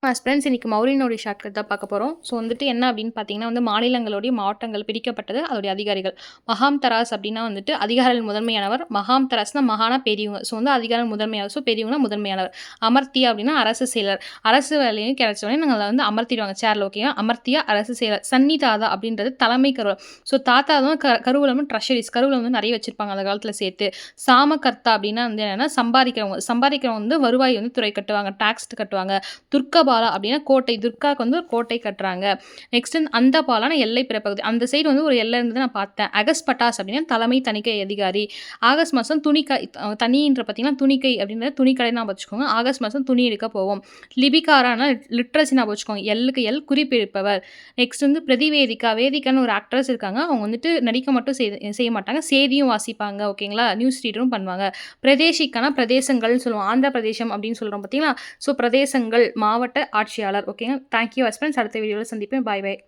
Friends இன்னைக்கு மௌலியினுடைய shortcut தான் பார்க்க போகிறோம். ஸோ வந்துட்டு என்ன அப்படின்னு பார்த்தீங்கன்னா வந்து மாநிலங்களுடைய மாவட்டங்கள் பிரிக்கப்பட்டது அதோடைய அதிகாரிகள். மகாம் தராஸ் அப்படின்னா வந்துட்டு அதிகாரிகள் முதன்மையானவர். மகாம் தராஸ்னா மகானா பெரியவங்க. ஸோ வந்து அதிகாரிகள் முதன்மையானவர். ஸோ பெரியவங்கன்னா முதன்மையானவர். அமர்த்தியா அப்படின்னா அரசு செயலர். அரசு வேலையும் கிடைச்சோடனே நாங்கள் வந்து அமர்த்திடுவாங்க சேரில். ஓகேவா? அமர்த்தியா அரசு செயலர். சன்னிதாதா அப்படின்றது தலைமை கருவூலம். ஸோ தாத்தா தான் கருவூலம் ட்ரெஷரிஸ் கருவூலம் வந்து நிறைய வச்சிருப்பாங்க அந்த காலத்தில் சேர்த்து. சாமகர்த்தா அப்படின்னா வந்து என்னன்னா சம்பாதிக்கிறவங்க. சம்பாதிக்கிறவங்க வந்து வருவாய் வந்து துறை கட்டுவாங்க, டாக்ஸ் கட்டுவாங்க. துர்க்கபாலா அப்படின்னா கோட்டை. துர்காவுக்கு வந்து ஒரு கோட்டை கட்டுறாங்க. நெக்ஸ்ட் அந்தபாலான எல்லை பிறப்பகுதி. அந்த சைடு வந்து ஒரு எல்லை இருந்து நான் பார்த்தேன். அகஸ்பட்டாஸ் அப்படின்னா தலைமை தணிக்கை அதிகாரி. ஆகஸ்ட் மாதம் துணிக்கை தனின்ற பார்த்தீங்கன்னா துணிக்கை அப்படின்ற துணிக்கடை நான் வச்சுக்கோங்க. ஆகஸ்ட் மாதம் துணி எடுக்க போவோம். லிபிகாரானா லிட்ரஸி நான் வச்சுக்கோங்க. எல்லுக்கு எல் குறிப்பிருப்பவர். நெக்ஸ்ட் வந்து பிரதிவேதிகா. வேதிகான்னு ஒரு ஆக்ட்ரஸ் இருக்காங்க. அவங்க வந்துட்டு நடிக்க மட்டும் செய்ய மாட்டாங்க, செய்தியும் வாசிப்பாங்க. ஓகேங்களா? நியூஸ் ரீடரும் பண்ணுவாங்க. பிரதேசிக்கான பிரதேசங்கள்னு சொல்லுவோம். ஆந்திர பிரதேசம் அப்படின்னு சொல்கிறோம் பார்த்தீங்களா? ஸோ பிரதேசங்கள் மாவட்ட ஆட்சியாளர். ஓகேங்க. Thank you husbands. அடுத்த வீடியோவில் சந்திப்பேன். பாய் பாய்.